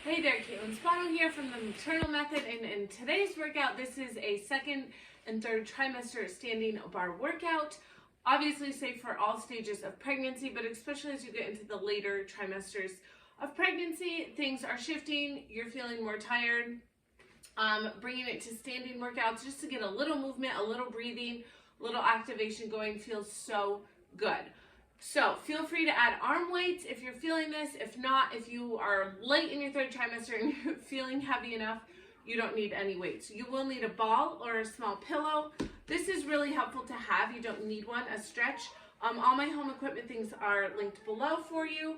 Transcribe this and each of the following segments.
Hey there, Kaitlin Spano here from the Maternal Method, and in today's workout, this is a second and third trimester standing bar workout. Obviously safe for all stages of pregnancy, but especially as you get into the later trimesters of pregnancy, things are shifting, you're feeling more tired. Bringing it to standing workouts just to get a little movement, a little breathing, a little activation going feels so good. So feel free to add arm weights if you're feeling this. If not, if you are late in your third trimester and you're feeling heavy enough, you don't need any weights. You will need a ball or a small pillow. This is really helpful to have. You don't need one, a stretch. All my home equipment things are linked below for you.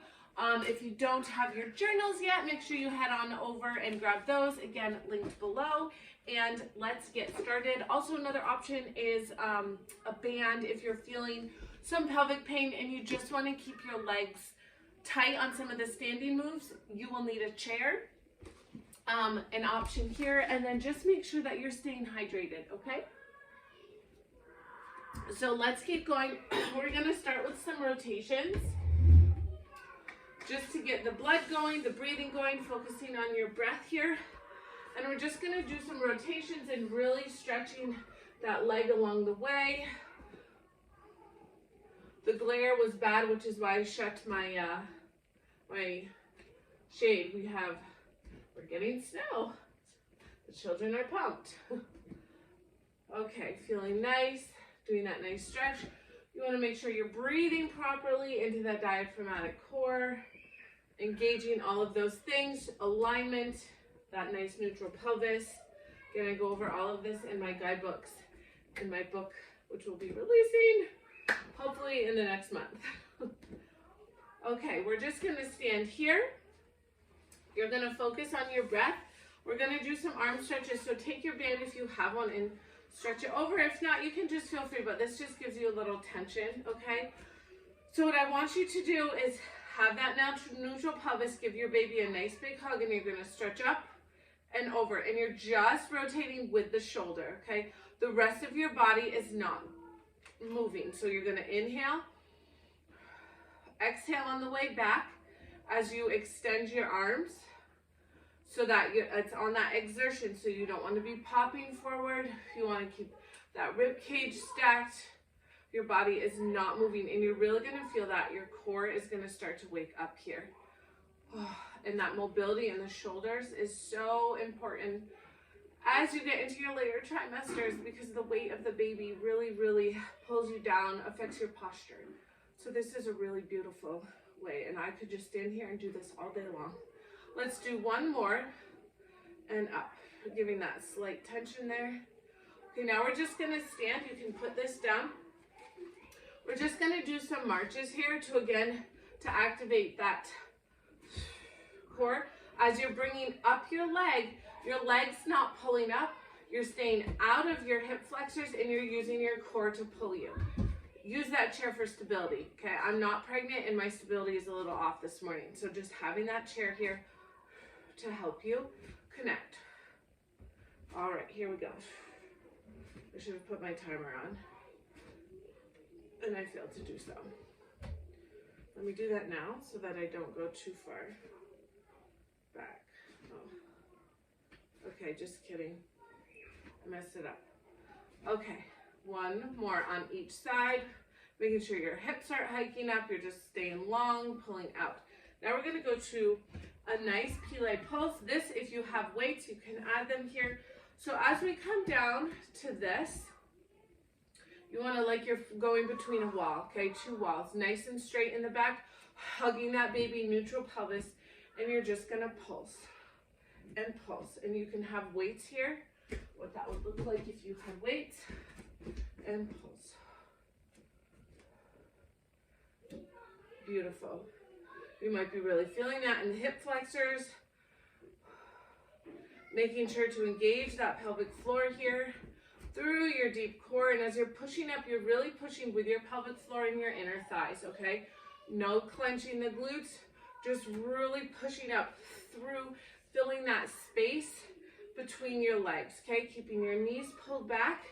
If you don't have your journals yet, make sure you head on over and grab those. Again, linked below. And let's get started. Also, another option is a band if you're feeling some pelvic pain and you just want to keep your legs tight on some of the standing moves. You will need a chair, an option here, and then just make sure that you're staying hydrated, okay? So let's keep going. We're going to start with some rotations just to get the blood going, the breathing going, focusing on your breath here. And we're just going to do some rotations and really stretching that leg along the way. The glare was bad, which is why I shut my my shade. We're getting snow. The children are pumped. Okay, feeling nice, doing that nice stretch. You want to make sure you're breathing properly into that diaphragmatic core, engaging all of those things, alignment, that nice neutral pelvis. Gonna go over all of this in my guidebooks, in my book, which will be releasing hopefully in the next month. Okay, we're just gonna stand here. You're gonna focus on your breath. We're gonna do some arm stretches, so take your band if you have one and stretch it over. If not, you can just feel free, but this just gives you a little tension, okay? So what I want you to do is have that neutral pelvis, give your baby a nice big hug, and you're gonna stretch up and over, and you're just rotating with the shoulder, okay? The rest of your body is not moving. So you're gonna inhale, exhale on the way back as you extend your arms so that it's on that exertion, so you don't want to be popping forward. You want to keep that rib cage stacked. Your body is not moving, and you're really going to feel that your core is going to start to wake up here. And that mobility in the shoulders is so important as you get into your later trimesters, because the weight of the baby really pulls you down, affects your posture. So this is a really beautiful way, and I could just stand here and do this all day long. Let's do one more, and up, giving that slight tension there. Okay, now we're just gonna stand. You can put this down. We're just gonna do some marches here to activate that core. As you're bringing up your leg's not pulling up. You're staying out of your hip flexors, and you're using your core to pull you. Use that chair for stability, okay? I'm not pregnant, and my stability is a little off this morning. So just having that chair here to help you connect. All right, here we go. I should have put my timer on, and I failed to do so. Let me do that now so that I don't go too far back. Oh. Okay, just kidding. I messed it up. Okay, one more on each side. Making sure your hips aren't hiking up. You're just staying long, pulling out. Now we're gonna go to a nice Pilates pose. This, if you have weights, you can add them here. So as we come down to this, you wanna, like you're going between a wall, okay? Two walls, nice and straight in the back, hugging that baby, neutral pelvis, and you're just gonna pulse and pulse. And you can have weights here, what that would look like if you had weights, and pulse. Beautiful. You might be really feeling that in the hip flexors. Making sure to engage that pelvic floor here through your deep core. And as you're pushing up, you're really pushing with your pelvic floor and your inner thighs, okay? No clenching the glutes, just really pushing up through, filling that space between your legs, okay? Keeping your knees pulled back.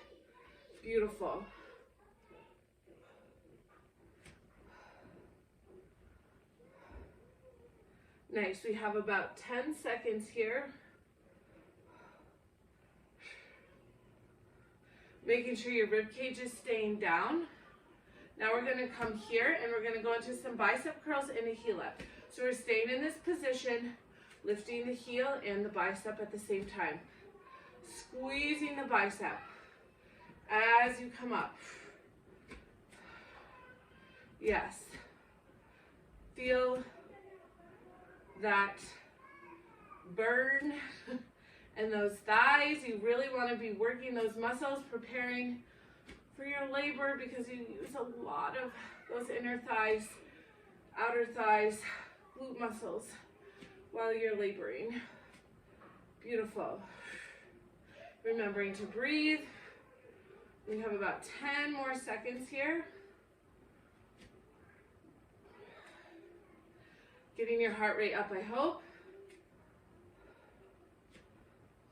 Beautiful. Nice. We have about 10 seconds here. Making sure your rib cage is staying down. Now we're going to come here and we're going to go into some bicep curls and a heel up. So we're staying in this position, lifting the heel and the bicep at the same time. Squeezing the bicep as you come up. Yes. Feel that burn and those thighs. You really want to be working those muscles, preparing for your labor, because you use a lot of those inner thighs, outer thighs, glute muscles while you're laboring. Beautiful. Remembering to breathe. We have about 10 more seconds here. Getting your heart rate up, I hope.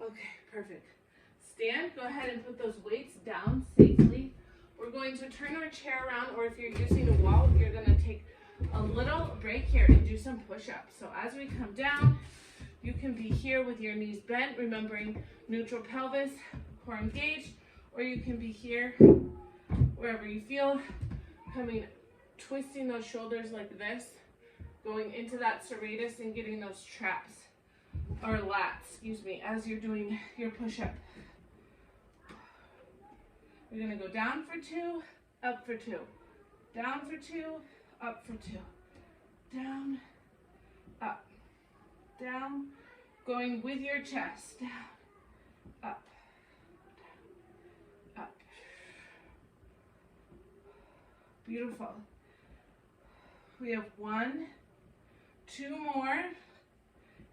Okay, perfect. Stand, go ahead and put those weights down safely. We're going to turn our chair around, or if you're using a wall, you're going to take a little break here and do some push-ups. So as we come down, you can be here with your knees bent, remembering neutral pelvis, core engaged, or you can be here wherever you feel, twisting those shoulders like this, going into that serratus and getting those traps, or lats, excuse me, as you're doing your push-up. We're going to go down for 2, up for 2. Down for 2, up for 2. Down, up, down, going with your chest. Down, up, down, up. Beautiful. We have 1, 2 more,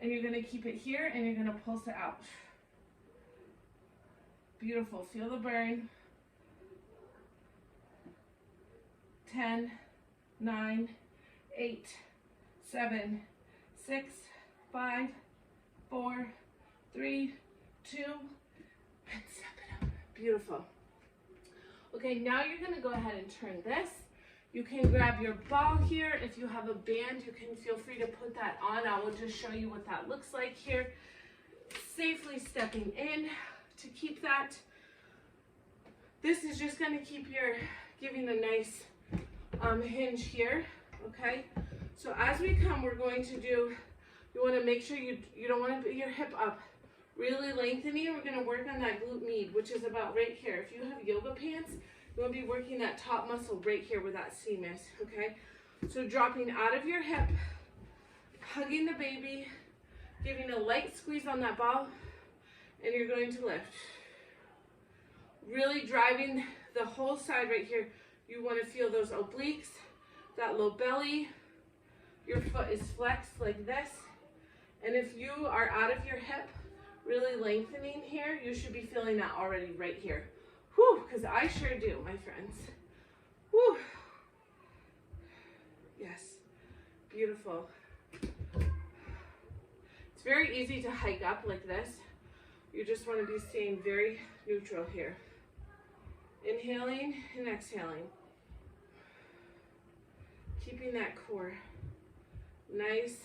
and you're going to keep it here and you're going to pulse it out. Beautiful. Feel the burn. 10, 9, 8, 7, 6, 5, 4, 3, 2, and 7. Beautiful. Okay, now you're going to go ahead and turn this. You can grab your ball here. If you have a band, you can feel free to put that on. I will just show you what that looks like here. Safely stepping in to keep that. This is just going to keep giving a nice hinge here, okay? So as we come, we're going to do, you want to make sure you don't want to put your hip up, really lengthening. We're going to work on that glute med, which is about right here. If you have yoga pants, you want to be working that top muscle right here where that seam is, okay? So dropping out of your hip, hugging the baby, giving a light squeeze on that ball, and you're going to lift. Really driving the whole side right here. You want to feel those obliques, that low belly. Your foot is flexed like this. And if you are out of your hip, really lengthening here, you should be feeling that already right here. Whew, because I sure do, my friends. Whew. Yes, beautiful. It's very easy to hike up like this. You just want to be staying very neutral here. Inhaling and exhaling. Keeping that core nice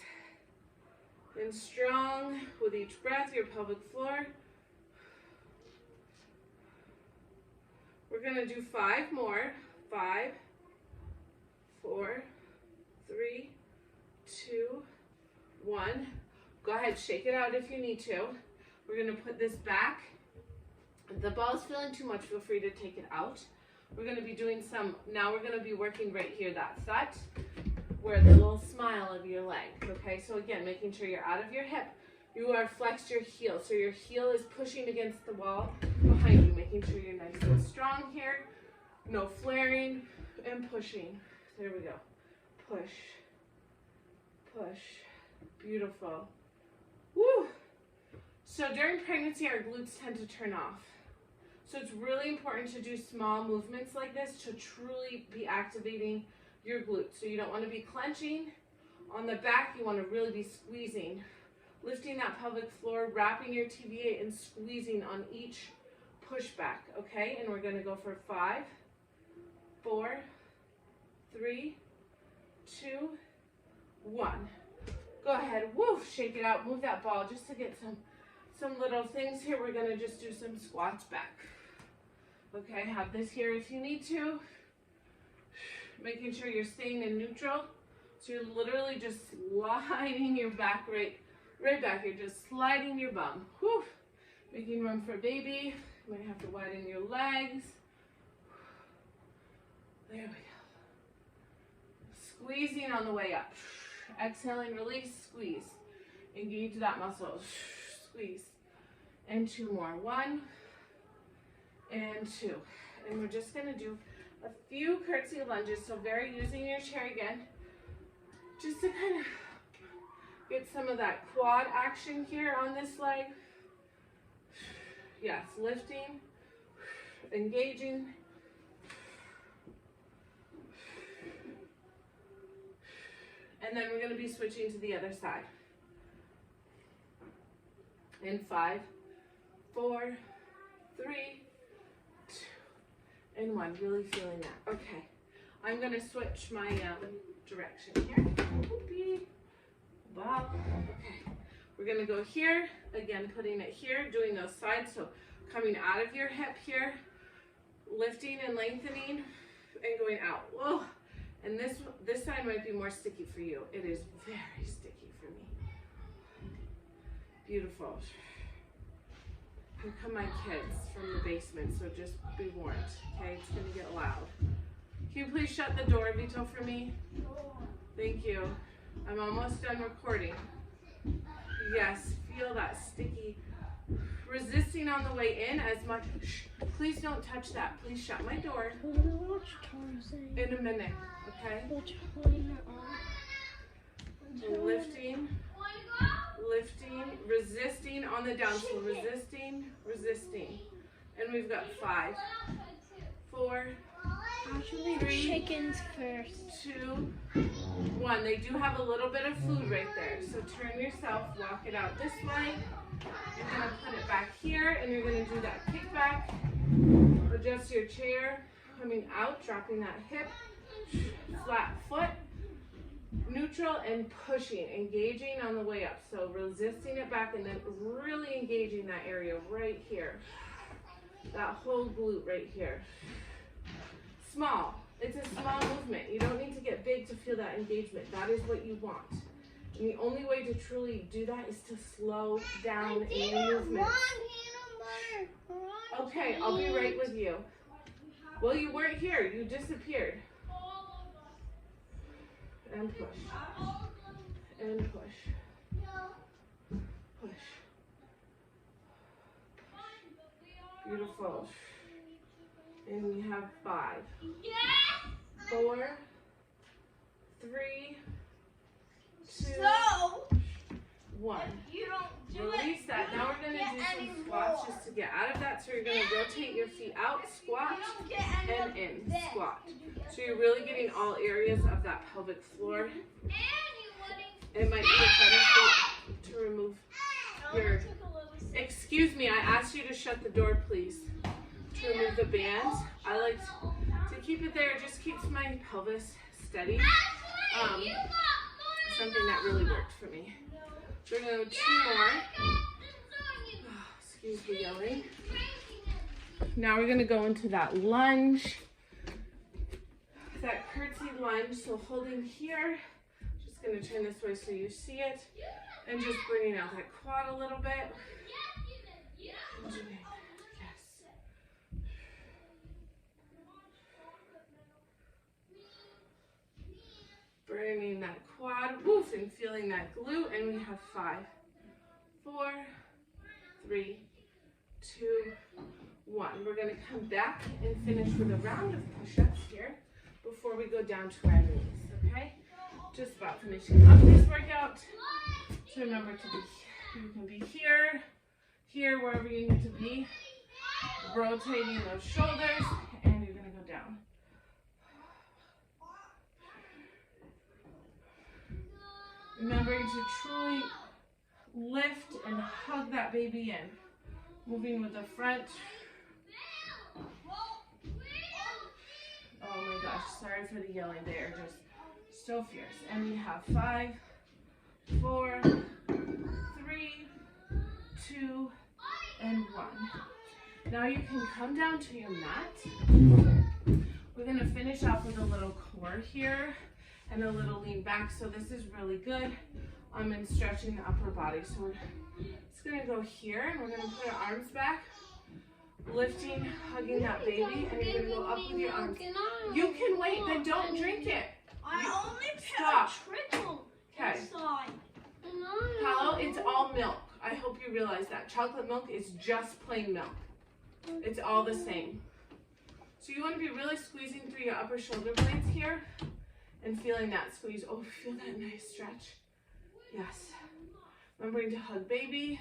and strong with each breath, your pelvic floor. We're going to do 5 more. 5, 4, 3, 2, 1. Go ahead, shake it out if you need to. We're going to put this back. If the ball's feeling too much, feel free to take it out. We're going to be doing now we're going to be working right here, that set, where the little smile of your leg, okay? So again, making sure you're out of your hip. You are flexed your heel, so your heel is pushing against the wall behind you, making sure you're nice and strong here. No flaring and pushing. There we go. Push, push. Beautiful. Woo! So during pregnancy, our glutes tend to turn off. So it's really important to do small movements like this to truly be activating your glutes. So you don't want to be clenching on the back. You want to really be squeezing, lifting that pelvic floor, wrapping your TVA and squeezing on each pushback, okay? And we're going to go for 5, 4, 3, 2, 1. Go ahead, woo, shake it out, move that ball just to get some little things here. We're gonna just do some squats back. Okay, have this here if you need to. Making sure you're staying in neutral. So you're literally just sliding your back right back. You're just sliding your bum. Whew. Making room for baby. You might have to widen your legs. There we go. Squeezing on the way up. Exhaling, release, squeeze. Engage that muscle. Squeeze. And 2 more. 1 and 2. And we're just going to do a few curtsy lunges. So very using your chair again. Just to kind of get some of that quad action here on this leg. Yes, lifting, engaging. And then we're going to be switching to the other side. In 5, 4, 3, 2, and 1. Really feeling that. Okay. I'm going to switch my direction here. Wow. Okay. We're going to go here. Again, putting it here, doing those sides. So coming out of your hip here, lifting and lengthening, and going out. Whoa. And this side might be more sticky for you. It is very sticky for me. Beautiful. Here come my kids from the basement, so just be warned, okay? It's gonna get loud. Can you please shut the door, Vito, for me? Thank you. I'm almost done recording. Yes, feel that sticky. Resisting on the way in as much. Shh, please don't touch that. Please shut my door. In a minute, okay? Lifting, lifting, resisting on the down. So resisting, resisting. And we've got 5, 4, 3, chickens first. 2, 1. They do have a little bit of food right there. So turn yourself, walk it out this way. You're going to put it back here, and you're going to do that kickback. Adjust your chair, coming out, dropping that hip, flat foot, neutral, and pushing, engaging on the way up. So resisting it back, and then really engaging that area right here. That whole glute right here. Small. It's a small movement. You don't need to get big to feel that engagement. That is what you want. And the only way to truly do that is to slow down in your movement. Okay, I'll be right with you. Well, you weren't here. You disappeared. And push. And push. Push. Beautiful. And we have 5, 4, 3, 2, 1. Release that. Now we're going to do some squats just to get out of that. So you're going to rotate your feet out, squat, and in, squat. So you're really getting all areas of that pelvic floor. It might be a better fit to remove your... Excuse me, I asked you to shut the door, please. To remove the bands. I like to keep it there. It just keeps my pelvis steady. Something that really worked for me. So we're going to go 2 more. Oh, excuse the yelling. Now we're going to go into that lunge. That curtsy lunge. So holding here. Just going to turn this way so you see it. And just bringing out that quad a little bit. Yes. Bringing that quad, woof, and feeling that glute. And we have 5, 4, 3, 2, 1. We're going to come back and finish with a round of push-ups here before we go down to our knees, okay? Just about finishing up this workout. So remember to be, you can be here, here, wherever you need to be. Rotating those shoulders, and you're going to go down. Remembering to truly lift and hug that baby in. Moving with the front. Oh my gosh, sorry for the yelling. They are just so fierce. And we have 5, 4, 3, 2, and 1. Now you can come down to your mat. We're going to finish off with a little core here and a little lean back. So this is really good in stretching the upper body. So we're just going to go here and we're going to put our arms back, lifting, hugging that baby, and you're going to go up with your arms. You can wait, then don't drink it. I only Stop. trickle inside. Paolo, it's all milk. I hope you realize that. Chocolate milk is just plain milk. It's all the same. So you want to be really squeezing through your upper shoulder blades here and feeling that squeeze. Oh, feel that nice stretch. Yes. Remembering to hug baby.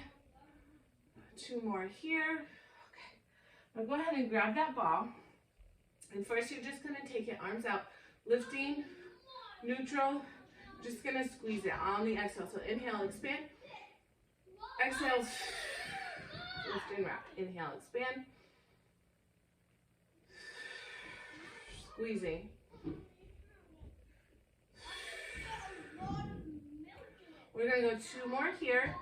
2 more here. Okay. Now go ahead and grab that ball. And first you're just going to take it arms out, lifting, neutral. Just going to squeeze it on the exhale. So inhale, expand. Exhale, lift and wrap. Inhale, expand. Squeezing. We're going to go 2 more here.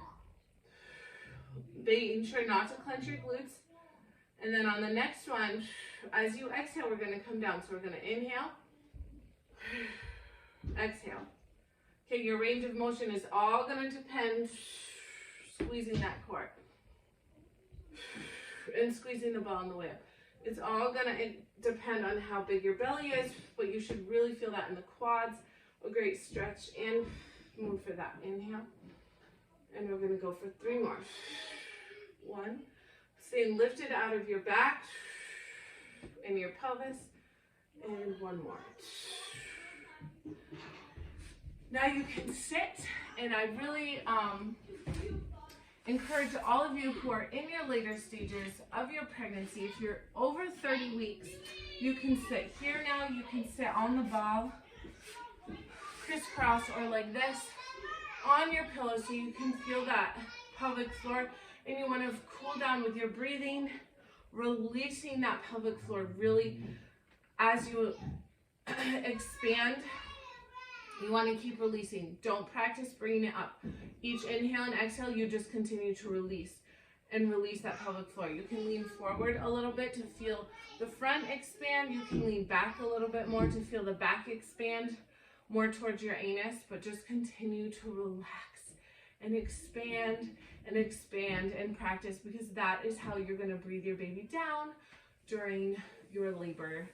Making sure not to clench your glutes. And then on the next one, as you exhale, we're going to come down. So we're going to inhale. Exhale. Okay, your range of motion is all going to depend squeezing that core and squeezing the ball on the way up. It's all going to depend on how big your belly is, but you should really feel that in the quads. A great stretch and move for that. Inhale. And we're going to go for 3 more. 1. Staying lifted out of your back and your pelvis. And 1 more. Now you can sit, and I really encourage all of you who are in your later stages of your pregnancy, if you're over 30 weeks, you can sit here now. You can sit on the ball, crisscross or like this on your pillow so you can feel that pelvic floor. And you want to cool down with your breathing, releasing that pelvic floor really as you expand. You want to keep releasing. Don't practice bringing it up. Each inhale and exhale, you just continue to release and release that pelvic floor. You can lean forward a little bit to feel the front expand. You can lean back a little bit more to feel the back expand more towards your anus, but just continue to relax and expand and practice, because that is how you're going to breathe your baby down during your labor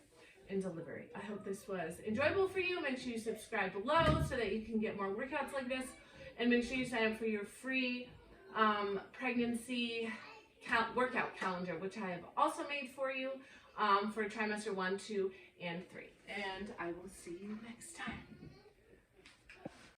and delivery. I hope this was enjoyable for you. Make sure you subscribe below so that you can get more workouts like this, and make sure you sign up for your free pregnancy workout calendar, which I have also made for you for trimester 1, 2, and 3. And I will see you next time.